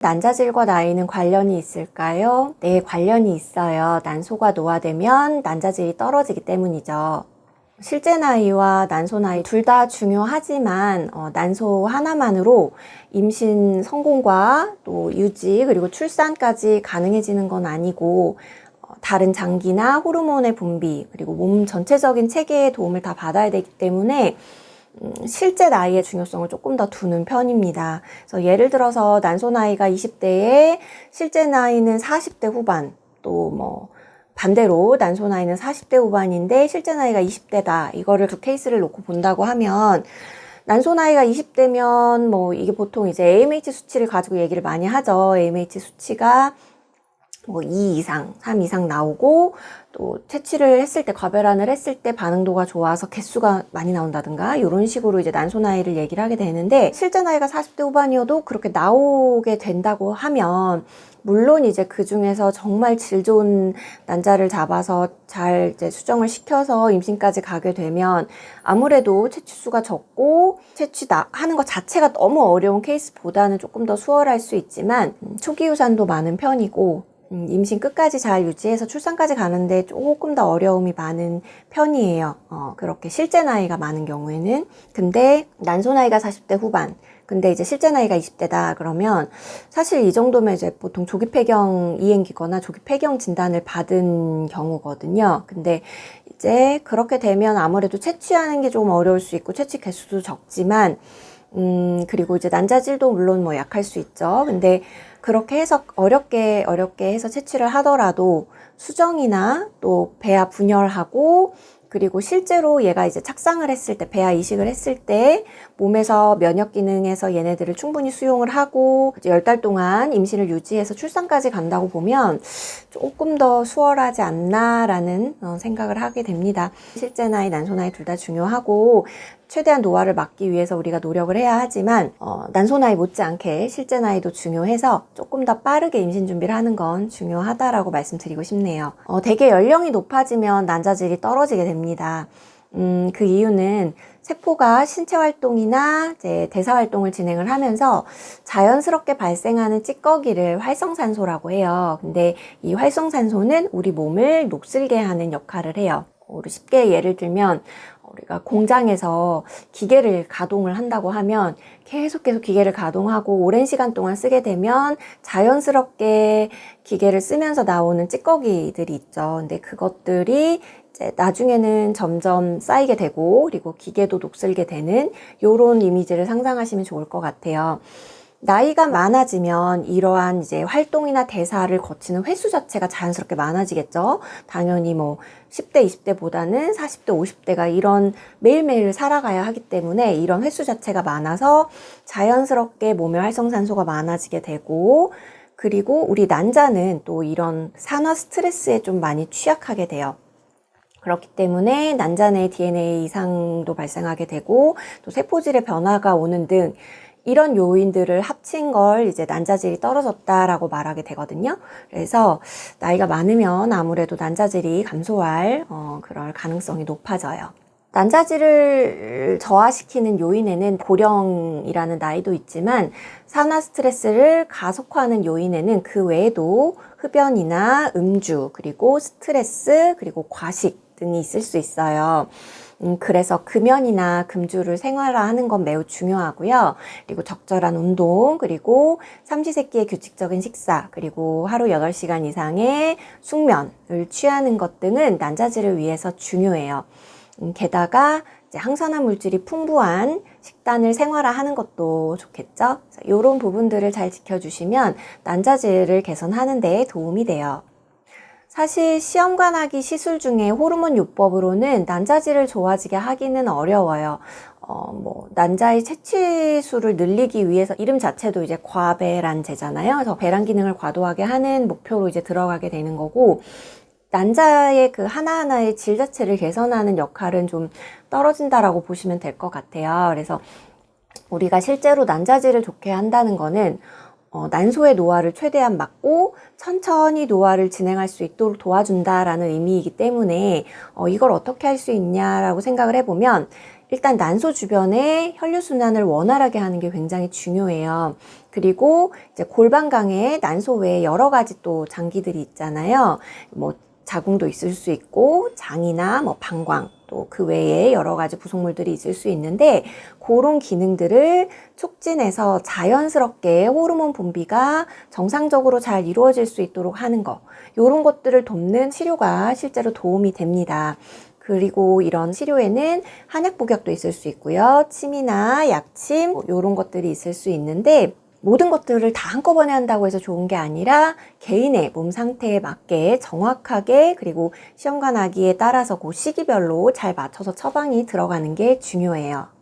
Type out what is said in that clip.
난자질과 나이는 관련이 있을까요? 네, 관련이 있어요. 난소가 노화되면 난자질이 떨어지기 때문이죠. 실제 나이와 난소 나이 둘 다 중요하지만 난소 하나만으로 임신 성공과 또 유지 그리고 출산까지 가능해지는 건 아니고 다른 장기나 호르몬의 분비 그리고 몸 전체적인 체계의 도움을 다 받아야 되기 때문에 실제 나이의 중요성을 조금 더 두는 편입니다. 그래서 예를 들어서 난소 나이가 20대에 실제 나이는 40대 후반, 또 뭐 반대로 난소 나이는 40대 후반인데 실제 나이가 20대다. 이거를 두 케이스를 놓고 본다고 하면 난소 나이가 20대면 뭐 이게 보통 이제 AMH 수치를 가지고 얘기를 많이 하죠. AMH 수치가 뭐 2 이상, 3 이상 나오고 또 채취를 했을 때 과배란을 했을 때 반응도가 좋아서 개수가 많이 나온다든가 이런 식으로 이제 난소 나이를 얘기를 하게 되는데 실제 나이가 40대 후반이어도 그렇게 나오게 된다고 하면 물론 이제 그 중에서 정말 질 좋은 난자를 잡아서 잘 이제 수정을 시켜서 임신까지 가게 되면 아무래도 채취수가 적고 하는 것 자체가 너무 어려운 케이스보다는 조금 더 수월할 수 있지만 초기 유산도 많은 편이고 임신 끝까지 잘 유지해서 출산까지 가는데 조금 더 어려움이 많은 편이에요. 그렇게 실제 나이가 많은 경우에는. 근데 난소 나이가 40대 후반, 근데 이제 실제 나이가 20대다 그러면 사실 이 정도면 이제 보통 조기 폐경 이행기거나 조기 폐경 진단을 받은 경우거든요. 근데 이제 그렇게 되면 아무래도 채취하는 게 좀 어려울 수 있고 채취 개수도 적지만 그리고 이제 난자질도 물론 뭐 약할 수 있죠. 근데 그렇게 해서 어렵게 해서 채취를 하더라도 수정이나 또 배아 분열하고 그리고 실제로 얘가 이제 착상을 했을 때, 배아 이식을 했을 때 몸에서 면역 기능에서 얘네들을 충분히 수용을 하고 이제 10달 동안 임신을 유지해서 출산까지 간다고 보면 조금 더 수월하지 않나라는 생각을 하게 됩니다. 실제 나이, 난소 나이 둘 다 중요하고 최대한 노화를 막기 위해서 우리가 노력을 해야 하지만 난소 나이 못지않게 실제 나이도 중요해서 조금 더 빠르게 임신 준비를 하는 건 중요하다라고 말씀드리고 싶네요. 대개 연령이 높아지면 난자질이 떨어지게 됩니다. 그 이유는 세포가 신체 활동이나 이제 대사 활동을 진행을 하면서 자연스럽게 발생하는 찌꺼기를 활성산소라고 해요. 근데 이 활성산소는 우리 몸을 녹슬게 하는 역할을 해요. 우리 쉽게 예를 들면 우리가 공장에서 기계를 가동을 한다고 하면 계속 기계를 가동하고 오랜 시간 동안 쓰게 되면 자연스럽게 기계를 쓰면서 나오는 찌꺼기들이 있죠. 근데 그것들이 이제 나중에는 점점 쌓이게 되고 그리고 기계도 녹슬게 되는 요런 이미지를 상상하시면 좋을 것 같아요. 나이가 많아지면 이러한 이제 활동이나 대사를 거치는 횟수 자체가 자연스럽게 많아지겠죠. 당연히 뭐 10대, 20대보다는 40대, 50대가 이런 매일매일 살아가야 하기 때문에 이런 횟수 자체가 많아서 자연스럽게 몸에 활성산소가 많아지게 되고 그리고 우리 난자는 또 이런 산화 스트레스에 좀 많이 취약하게 돼요. 그렇기 때문에 난자 내 DNA 이상도 발생하게 되고 또 세포질의 변화가 오는 등 이런 요인들을 합친 걸 이제 난자질이 떨어졌다라고 말하게 되거든요. 그래서 나이가 많으면 아무래도 난자질이 감소할 그럴 가능성이 높아져요. 난자질을 저하시키는 요인에는 고령이라는 나이도 있지만 산화 스트레스를 가속화하는 요인에는 그 외에도 흡연이나 음주, 그리고 스트레스, 그리고 과식 등이 있을 수 있어요. 그래서 금연이나 금주를 생활화하는 건 매우 중요하고요. 그리고 적절한 운동, 그리고 삼시세끼의 규칙적인 식사, 그리고 하루 8시간 이상의 숙면을 취하는 것 등은 난자질을 위해서 중요해요. 게다가 이제 항산화 물질이 풍부한 식단을 생활화하는 것도 좋겠죠. 이런 부분들을 잘 지켜주시면 난자질을 개선하는 데 도움이 돼요. 사실 시험관하기 시술 중에 호르몬 요법으로는 난자질을 좋아지게 하기는 어려워요. 난자의 채취수를 늘리기 위해서 이름 자체도 이제 과배란제잖아요. 그래서 배란 기능을 과도하게 하는 목표로 이제 들어가게 되는 거고, 난자의 그 하나하나의 질 자체를 개선하는 역할은 좀 떨어진다라고 보시면 될 것 같아요. 그래서 우리가 실제로 난자질을 좋게 한다는 거는 난소의 노화를 최대한 막고 천천히 노화를 진행할 수 있도록 도와준다라는 의미이기 때문에 이걸 어떻게 할 수 있냐라고 생각을 해보면 일단 난소 주변에 혈류순환을 원활하게 하는 게 굉장히 중요해요. 그리고 이제 골반강에 난소 외에 여러 가지 또 장기들이 있잖아요. 뭐 자궁도 있을 수 있고 장이나 뭐 방광 또 그 외에 여러 가지 구성물들이 있을 수 있는데 그런 기능들을 촉진해서 자연스럽게 호르몬 분비가 정상적으로 잘 이루어질 수 있도록 하는 거, 이런 것들을 돕는 치료가 실제로 도움이 됩니다. 그리고 이런 치료에는 한약 복약도 있을 수 있고요. 침이나 약침 이런 것들이 있을 수 있는데 모든 것들을 다 한꺼번에 한다고 해서 좋은 게 아니라 개인의 몸 상태에 맞게 정확하게 그리고 시험관 아기에 따라서 그 시기별로 잘 맞춰서 처방이 들어가는 게 중요해요.